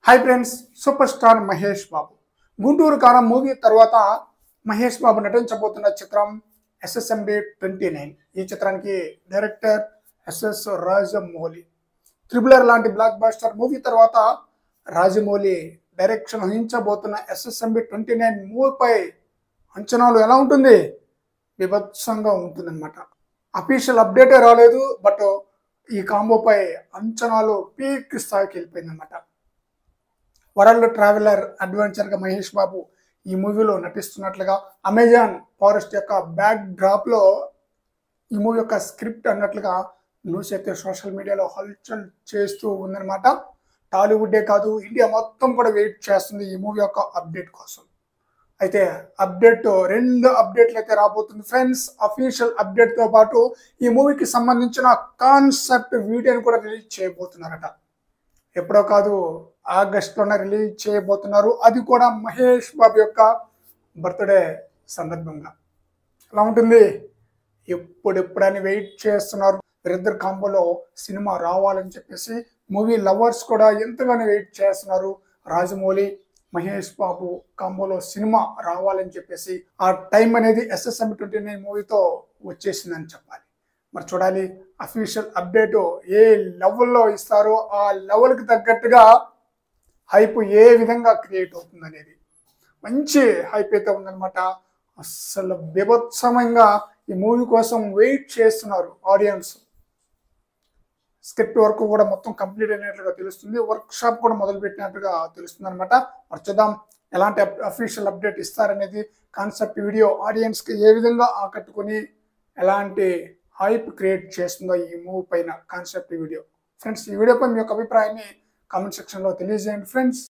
Hi friends, superstar Mahesh Babu Guntur Kaaram movie తర్వాత మహేష్ బాబు నటించబోతున్న చిత్రం SSMB 29. ఈ చిత్రానికి డైరెక్టర్ ఎస్ఎస్ రాజమౌళి. త్రిబులర్ లాంటి బ్లాక్ బాస్టర్ మూవీ తర్వాత రాజమౌళి డైరెక్షన్ వహించబోతున్న ఎస్ఎస్ఎంబి 29 మూవీపై అంచనాలు ఎలా ఉంటుంది? విభత్సంగా ఉంటుందన్నమాట. అఫీషియల్ అప్డేటే రాలేదు, బట్ ఈ కాంబోపై అంచనాలు పీక్ స్థాయికి వెళ్ళిపోయిందన్నమాట. వరల్డ్ ట్రావెలర్ అడ్వెంచర్గా మహేష్ బాబు ఈ మూవీలో నటిస్తున్నట్లుగా అమెజాన్ ఫారెస్ట్ యొక్క బ్యాక్ డ్రాప్లో ఈ మూవీ యొక్క స్క్రిప్ట్ అన్నట్లుగా న్యూస్ అయితే సోషల్ మీడియాలో హల్చల్ చేస్తూ ఉందన్నమాట. టాలీవుడ్డే కాదు, ఇండియా మొత్తం కూడా వెయిట్ చేస్తుంది ఈ మూవీ యొక్క అప్డేట్ కోసం. అయితే రెండు అప్డేట్లు అయితే రాబోతుంది ఫ్రెండ్స్. అఫీషియల్ అప్డేట్తో పాటు ఈ మూవీకి సంబంధించిన కాన్సెప్ట్ వీడియోని కూడా రిలీజ్ చేయబోతున్నారట. ఎప్పుడో కాదు, ఆగస్టులోనే రిలీజ్ చేయబోతున్నారు. అది కూడా మహేష్ బాబు యొక్క బర్త్డే సందర్భంగా. ఎలా ఉంటుంది? ఎప్పుడెప్పుడని వెయిట్ చేస్తున్నారు. వీరిద్దరు కాంబోలో సినిమా రావాలని చెప్పేసి మూవీ లవర్స్ కూడా ఎంతగానో వెయిట్ చేస్తున్నారు. రాజమౌళి మహేష్ బాబు కాంబోలో సినిమా రావాలని చెప్పేసి ఆ టైం అనేది ఎస్ఎస్ఎంబి 29 మూవీతో వచ్చేసిందని చెప్పాలి. మరి చూడాలి అఫీషియల్ అప్డేట్ ఏ లెవెల్లో ఇస్తారో ఆ లెవెల్కి తగ్గట్టుగా హైప్ ఏ విధంగా క్రియేట్ అవుతుంది అనేది. మంచి హైప్ అయితే ఉందన్నమాట. అస్సలు బీభత్సమంగా ఈ మూవీ కోసం వెయిట్ చేస్తున్నారు ఆడియన్స్. స్క్రిప్ట్ వర్క్ కూడా మొత్తం కంప్లీట్ అయినట్లుగా తెలుస్తుంది. వర్క్ షాప్ కూడా మొదలుపెట్టినట్టుగా తెలుస్తుంది అనమాట. మరి చూద్దాం ఎలాంటి అఫీషియల్ అప్డేట్ ఇస్తారనేది. కాన్సెప్ట్ వీడియో ఆడియన్స్కి ఏ విధంగా ఆకట్టుకుని ఎలాంటి హైప్ క్రియేట్ చేస్తుందో ఈ మూవీ పైన కాన్సెప్ట్ వీడియో. ఫ్రెండ్స్, ఈ వీడియోపై మీ యొక్క అభిప్రాయాన్ని కామెంట్ సెక్షన్లో తెలియజేయండి ఫ్రెండ్స్.